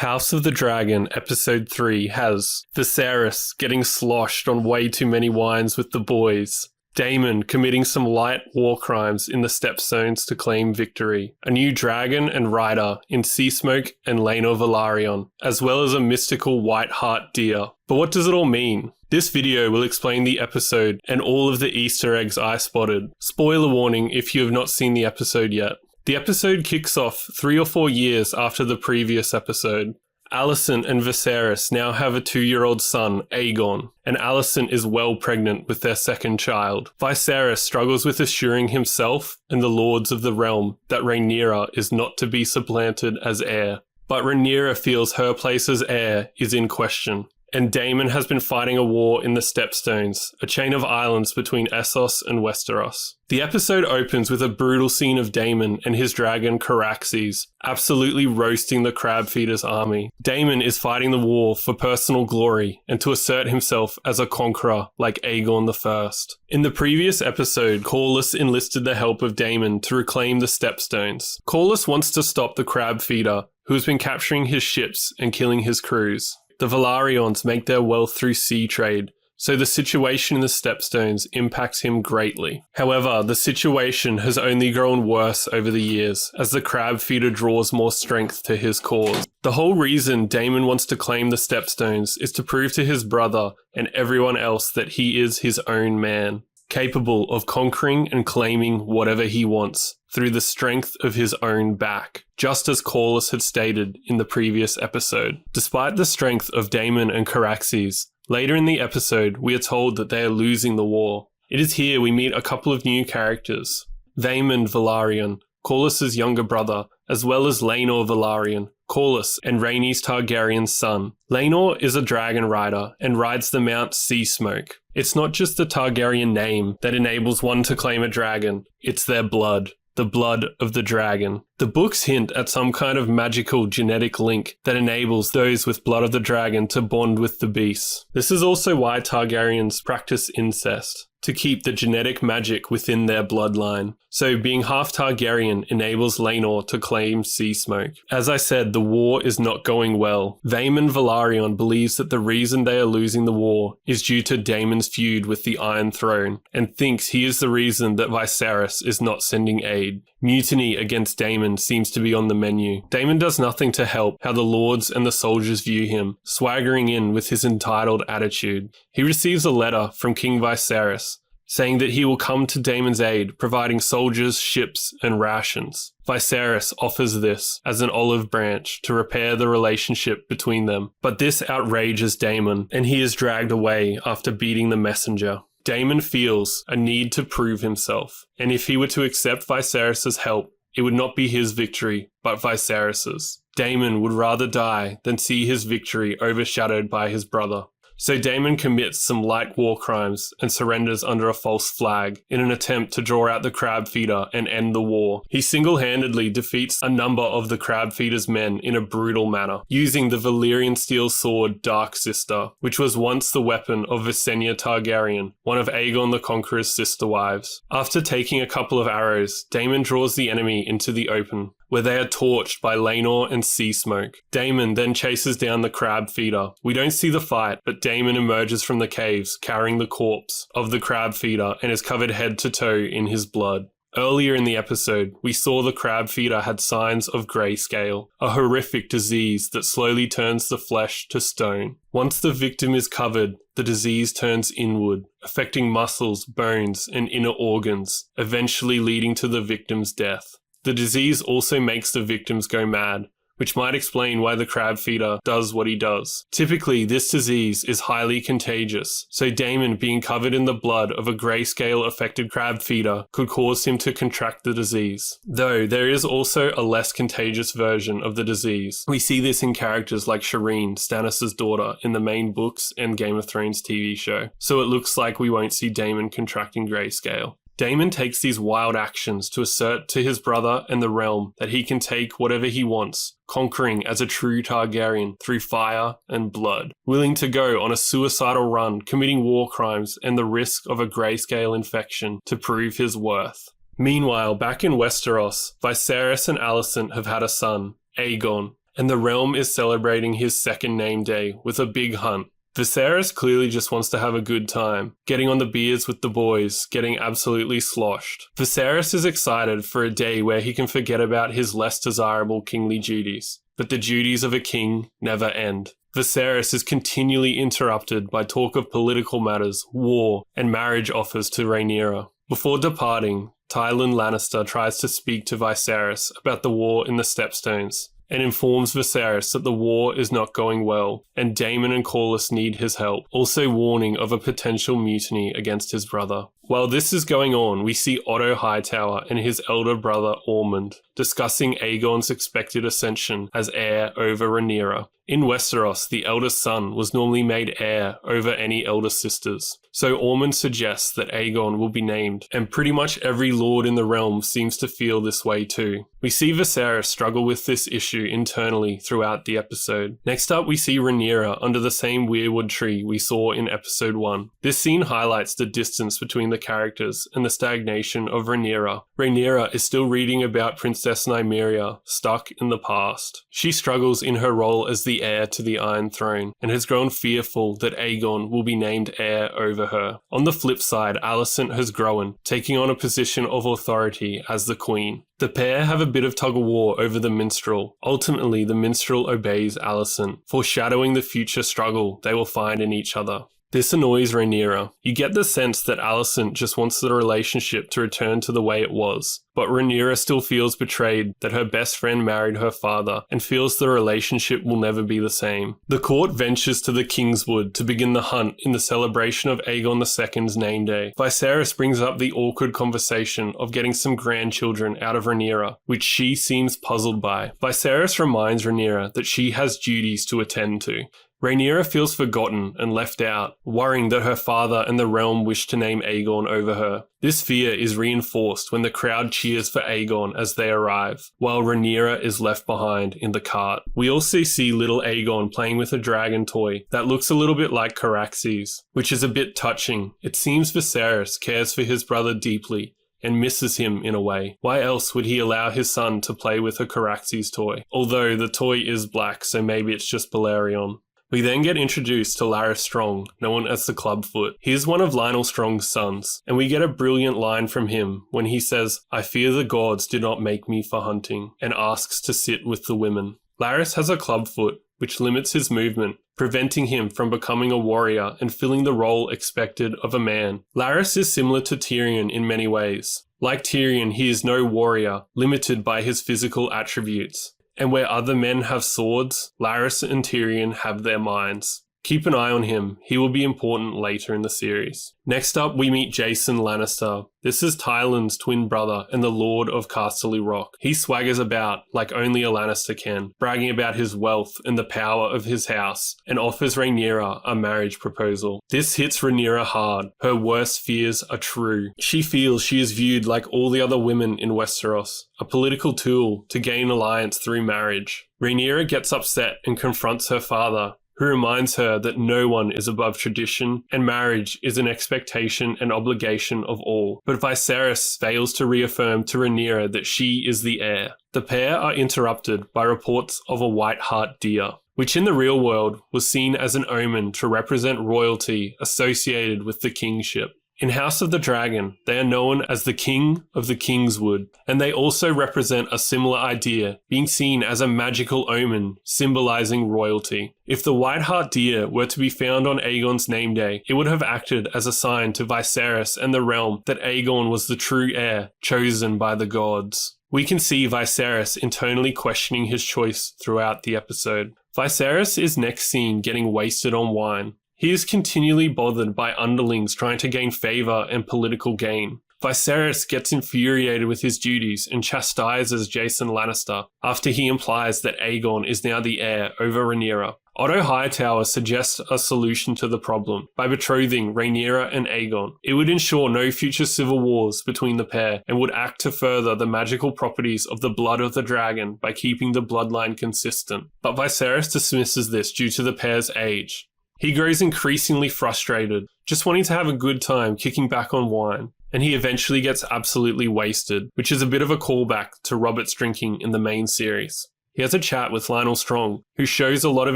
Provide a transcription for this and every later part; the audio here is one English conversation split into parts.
House of the Dragon Episode 3 has Viserys getting sloshed on way too many wines with the boys, Daemon committing some light war crimes in the stepstones to claim victory, a new dragon and rider in Sea Smoke and Rhaenyra Velaryon, as well as a mystical white hart deer. But what does it all mean? This video will explain the episode and all of the Easter eggs I spotted. Spoiler warning if you have not seen the episode yet. The episode kicks off 3 or 4 years after the previous episode. Alicent and Viserys now have a 2-year-old son, Aegon, and Alicent is well pregnant with their second child. Viserys struggles with assuring himself and the lords of the realm that Rhaenyra is not to be supplanted as heir. But Rhaenyra feels her place as heir is in question. And Daemon has been fighting a war in the Stepstones, a chain of islands between Essos and Westeros. The episode opens with a brutal scene of Daemon and his dragon Caraxes absolutely roasting the crab feeder's army. Daemon is fighting the war for personal glory and to assert himself as a conqueror like Aegon I. In the previous episode, Corlys enlisted the help of Daemon to reclaim the Stepstones. Corlys wants to stop the crab feeder, who has been capturing his ships and killing his crews. The Velaryons make their wealth through sea trade, so the situation in the Stepstones impacts him greatly. However, the situation has only grown worse over the years, as the crab feeder draws more strength to his cause. The whole reason Daemon wants to claim the Stepstones is to prove to his brother and everyone else that he is his own man, capable of conquering and claiming whatever he wants through the strength of his own back, just as Corlys had stated in the previous episode. Despite the strength of Daemon and Caraxes, later in the episode we are told that they are losing the war. It is here we meet a couple of new characters. Daemon Velaryon, Corlys' younger brother, as well as Rhaenyra Velaryon, Corlys and Rhaenys Targaryen's son. Rhaenyra is a dragon rider and rides the Mount Sea Smoke. It's not just the Targaryen name that enables one to claim a dragon, it's their blood. The blood of the dragon. The books hint at some kind of magical genetic link that enables those with blood of the dragon to bond with the beasts. This is also why Targaryens practice incest, to keep the genetic magic within their bloodline. So being half Targaryen enables Rhaenyra to claim Sea Smoke. As I said, the war is not going well. Daemon Velaryon believes that the reason they are losing the war is due to Daemon's feud with the Iron Throne, and thinks he is the reason that Viserys is not sending aid. Mutiny against Daemon seems to be on the menu. Daemon does nothing to help how the lords and the soldiers view him, swaggering in with his entitled attitude. He receives a letter from King Viserys, saying that he will come to Daemon's aid, providing soldiers, ships, and rations. Viserys offers this as an olive branch to repair the relationship between them, but this outrages Daemon, and he is dragged away after beating the messenger. Daemon feels a need to prove himself, and if he were to accept Viserys' help, it would not be his victory, but Viserys's. Daemon would rather die than see his victory overshadowed by his brother. So Daemon commits some light war crimes and surrenders under a false flag in an attempt to draw out the crab feeder and end the war. He single-handedly defeats a number of the crab feeder's men in a brutal manner, using the Valyrian steel sword Dark Sister, which was once the weapon of Rhaenyra Targaryen, one of Aegon the Conqueror's sister wives. After taking a couple of arrows, Daemon draws the enemy into the open, where they are torched by Rhaenyra and Sea Smoke. Daemon then chases down the crab feeder. We don't see the fight, but Daemon emerges from the caves carrying the corpse of the crab feeder and is covered head to toe in his blood. Earlier in the episode, we saw the crab feeder had signs of Greyscale, a horrific disease that slowly turns the flesh to stone. Once the victim is covered, the disease turns inward, affecting muscles, bones, and inner organs, eventually leading to the victim's death. The disease also makes the victims go mad, which might explain why the crab feeder does what he does. Typically, this disease is highly contagious, so Daemon being covered in the blood of a Greyscale affected crab feeder could cause him to contract the disease. Though there is also a less contagious version of the disease. We see this in characters like Shireen, Stannis' daughter, in the main books and Game of Thrones TV show, so it looks like we won't see Daemon contracting Greyscale. Daemon takes these wild actions to assert to his brother and the realm that he can take whatever he wants, conquering as a true Targaryen through fire and blood, willing to go on a suicidal run, committing war crimes and the risk of a Greyscale infection to prove his worth. Meanwhile, back in Westeros, Viserys and Alicent have had a son, Aegon, and the realm is celebrating his second name day with a big hunt. Viserys clearly just wants to have a good time, getting on the beers with the boys, getting absolutely sloshed. Viserys is excited for a day where he can forget about his less desirable kingly duties, but the duties of a king never end. Viserys is continually interrupted by talk of political matters, war, and marriage offers to Rhaenyra. Before departing, Tywin Lannister tries to speak to Viserys about the war in the Stepstones, and informs Viserys that the war is not going well, and Daemon and Corlys need his help, also warning of a potential mutiny against his brother. While this is going on, we see Otto Hightower and his elder brother Ormond discussing Aegon's expected ascension as heir over Rhaenyra. In Westeros, the eldest son was normally made heir over any elder sisters, so Ormond suggests that Aegon will be named, and pretty much every lord in the realm seems to feel this way too. We see Viserys struggle with this issue internally throughout the episode. Next up, we see Rhaenyra under the same weirwood tree we saw in episode 1. This scene highlights the distance between the characters and the stagnation of Rhaenyra. Rhaenyra is still reading about Princess Nymeria, stuck in the past. She struggles in her role as the heir to the Iron Throne, and has grown fearful that Aegon will be named heir over her. On the flip side, Alicent has grown, taking on a position of authority as the queen. The pair have a bit of tug-of-war over the minstrel. Ultimately, the minstrel obeys Alicent, foreshadowing the future struggle they will find in each other. This annoys Rhaenyra. You get the sense that Alicent just wants the relationship to return to the way it was, but Rhaenyra still feels betrayed that her best friend married her father and feels the relationship will never be the same. The court ventures to the Kingswood to begin the hunt in the celebration of Aegon II's name day. Viserys brings up the awkward conversation of getting some grandchildren out of Rhaenyra, which she seems puzzled by. Viserys reminds Rhaenyra that she has duties to attend to. Rhaenyra feels forgotten and left out, worrying that her father and the realm wish to name Aegon over her. This fear is reinforced when the crowd cheers for Aegon as they arrive, while Rhaenyra is left behind in the cart. We also see little Aegon playing with a dragon toy that looks a little bit like Caraxes, which is a bit touching. It seems Viserys cares for his brother deeply and misses him in a way. Why else would he allow his son to play with a Caraxes toy? Although the toy is black, so maybe it's just Balerion. We then get introduced to Larys Strong, known as the Clubfoot. He is one of Lionel Strong's sons, and we get a brilliant line from him when he says, "I fear the gods did not make me for hunting," and asks to sit with the women. Larys has a clubfoot, which limits his movement, preventing him from becoming a warrior and filling the role expected of a man. Larys is similar to Tyrion in many ways. Like Tyrion, he is no warrior, limited by his physical attributes. And where other men have swords, Larys and Tyrion have their minds. Keep an eye on him, he will be important later in the series. Next up, we meet Jason Lannister. This is Tywin's twin brother and the Lord of Casterly Rock. He swaggers about like only a Lannister can, bragging about his wealth and the power of his house, and offers Rhaenyra a marriage proposal. This hits Rhaenyra hard. Her worst fears are true. She feels she is viewed like all the other women in Westeros, a political tool to gain alliance through marriage. Rhaenyra gets upset and confronts her father, who reminds her that no one is above tradition and marriage is an expectation and obligation of all. But Viserys fails to reaffirm to Rhaenyra that she is the heir. The pair are interrupted by reports of a white hart deer, which in the real world was seen as an omen to represent royalty associated with the kingship. In House of the Dragon, they are known as the King of the Kingswood, and they also represent a similar idea, being seen as a magical omen symbolizing royalty. If the white hart deer were to be found on Aegon's name day, it would have acted as a sign to Viserys and the realm that Aegon was the true heir, chosen by the gods. We can see Viserys internally questioning his choice throughout the episode. Viserys is next seen getting wasted on wine. He is continually bothered by underlings trying to gain favour and political gain. Viserys gets infuriated with his duties and chastises Jason Lannister after he implies that Aegon is now the heir over Rhaenyra. Otto Hightower suggests a solution to the problem by betrothing Rhaenyra and Aegon. It would ensure no future civil wars between the pair and would act to further the magical properties of the blood of the dragon by keeping the bloodline consistent. But Viserys dismisses this due to the pair's age. He grows increasingly frustrated, just wanting to have a good time kicking back on wine, and he eventually gets absolutely wasted, which is a bit of a callback to Robert's drinking in the main series. he has a chat with Lionel Strong, who shows a lot of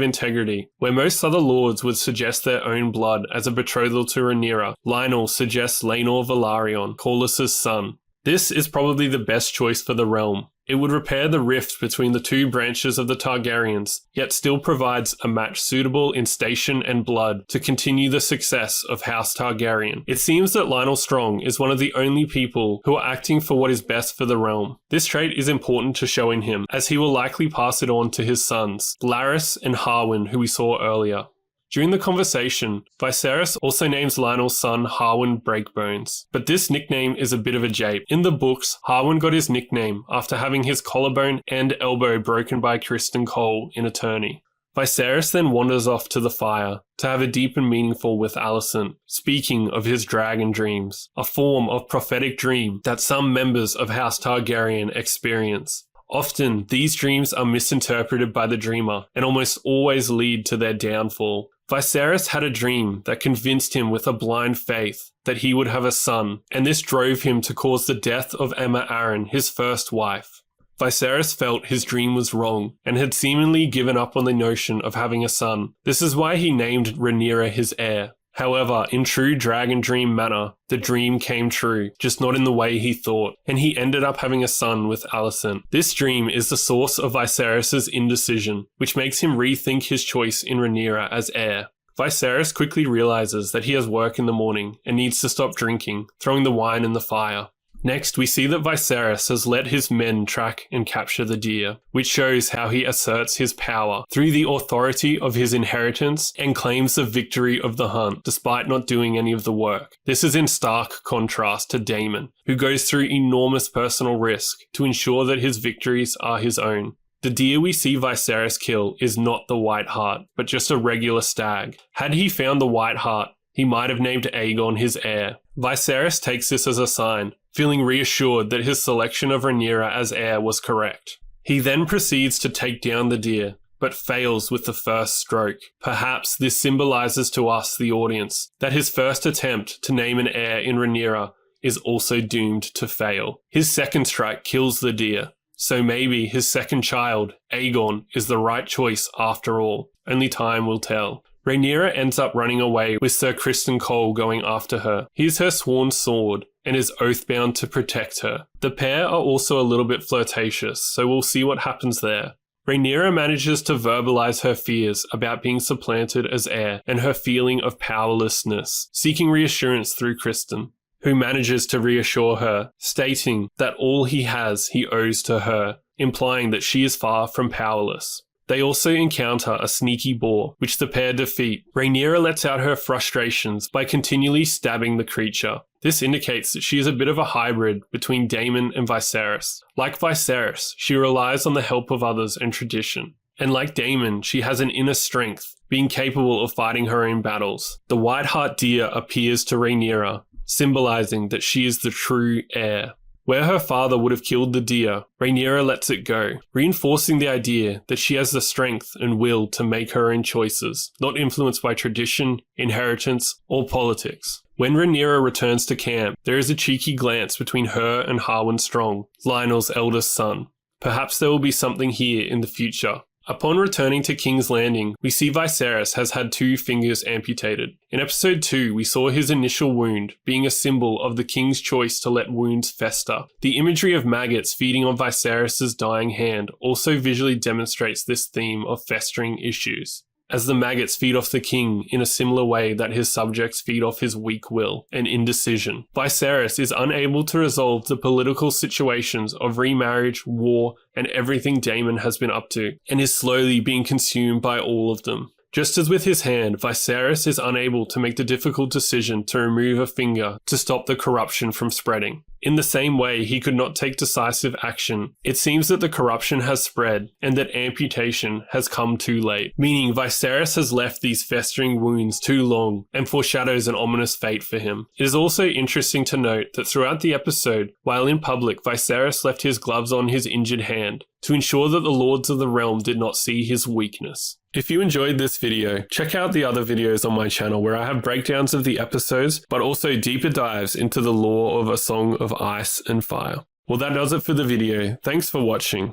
integrity. Where most other lords would suggest their own blood as a betrothal to Rhaenyra, Lionel suggests Laenor Velaryon, Corlys's son. This is probably the best choice for the realm. It would repair the rift between the two branches of the Targaryens, yet still provides a match suitable in station and blood to continue the success of House Targaryen. It seems that Lionel Strong is one of the only people who are acting for what is best for the realm. This trait is important to show in him, as he will likely pass it on to his sons, Larys and Harwin, who we saw earlier. During the conversation, Viserys also names Lionel's son Harwin Breakbones, but this nickname is a bit of a jape. In the books, Harwin got his nickname after having his collarbone and elbow broken by Criston Cole in a tourney. Viserys then wanders off to the fire to have a deep and meaningful with Alicent, speaking of his dragon dreams, a form of prophetic dream that some members of House Targaryen experience. Often, these dreams are misinterpreted by the dreamer and almost always lead to their downfall. Viserys had a dream that convinced him with a blind faith that he would have a son, and this drove him to cause the death of Aemma Arryn, his first wife. Viserys felt his dream was wrong and had seemingly given up on the notion of having a son. This is why he named Rhaenyra his heir. However, in true dragon dream manner, the dream came true, just not in the way he thought, and he ended up having a son with Alicent. This dream is the source of Viserys' indecision, which makes him rethink his choice in Rhaenyra as heir. Viserys quickly realizes that he has work in the morning and needs to stop drinking, throwing the wine in the fire. Next, we see that Viserys has let his men track and capture the deer, which shows how he asserts his power through the authority of his inheritance and claims the victory of the hunt, despite not doing any of the work. This is in stark contrast to Daemon, who goes through enormous personal risk to ensure that his victories are his own. The deer we see Viserys kill is not the White Hart, but just a regular stag. Had he found the White Hart, he might have named Aegon his heir. Viserys takes this as a sign, feeling reassured that his selection of Rhaenyra as heir was correct. He then proceeds to take down the deer, but fails with the first stroke. Perhaps this symbolizes to us, the audience, that his first attempt to name an heir in Rhaenyra is also doomed to fail. His second strike kills the deer, so maybe his second child, Aegon, is the right choice after all. Only time will tell. Rhaenyra ends up running away with Sir Criston Cole going after her. He is her sworn sword and is oath-bound to protect her. The pair are also a little bit flirtatious, so we'll see what happens there. Rhaenyra manages to verbalize her fears about being supplanted as heir and her feeling of powerlessness, seeking reassurance through Criston, who manages to reassure her, stating that all he has he owes to her, implying that she is far from powerless. They also encounter a sneaky boar, which the pair defeat. Rhaenyra lets out her frustrations by continually stabbing the creature. This indicates that she is a bit of a hybrid between Daemon and Viserys. Like Viserys, she relies on the help of others and tradition. And like Daemon, she has an inner strength, being capable of fighting her own battles. The White Hart deer appears to Rhaenyra, symbolizing that she is the true heir. Where her father would have killed the deer, Rhaenyra lets it go, reinforcing the idea that she has the strength and will to make her own choices, not influenced by tradition, inheritance, or politics. When Rhaenyra returns to camp, there is a cheeky glance between her and Harwin Strong, Lionel's eldest son. Perhaps there will be something here in the future. Upon returning to King's Landing, we see Viserys has had 2 fingers amputated. In episode 2, we saw his initial wound, being a symbol of the king's choice to let wounds fester. The imagery of maggots feeding on Viserys' dying hand also visually demonstrates this theme of festering issues, as the maggots feed off the king in a similar way that his subjects feed off his weak will and indecision. Viserys is unable to resolve the political situations of remarriage, war, and everything Daemon has been up to, and is slowly being consumed by all of them. Just as with his hand, Viserys is unable to make the difficult decision to remove a finger to stop the corruption from spreading. In the same way he could not take decisive action, it seems that the corruption has spread and that amputation has come too late, meaning Viserys has left these festering wounds too long and foreshadows an ominous fate for him. It is also interesting to note that throughout the episode, while in public, Viserys left his gloves on his injured hand to ensure that the lords of the realm did not see his weakness. If you enjoyed this video, check out the other videos on my channel where I have breakdowns of the episodes, but also deeper dives into the lore of A Song of Ice and Fire. Well, that does it for the video. Thanks for watching.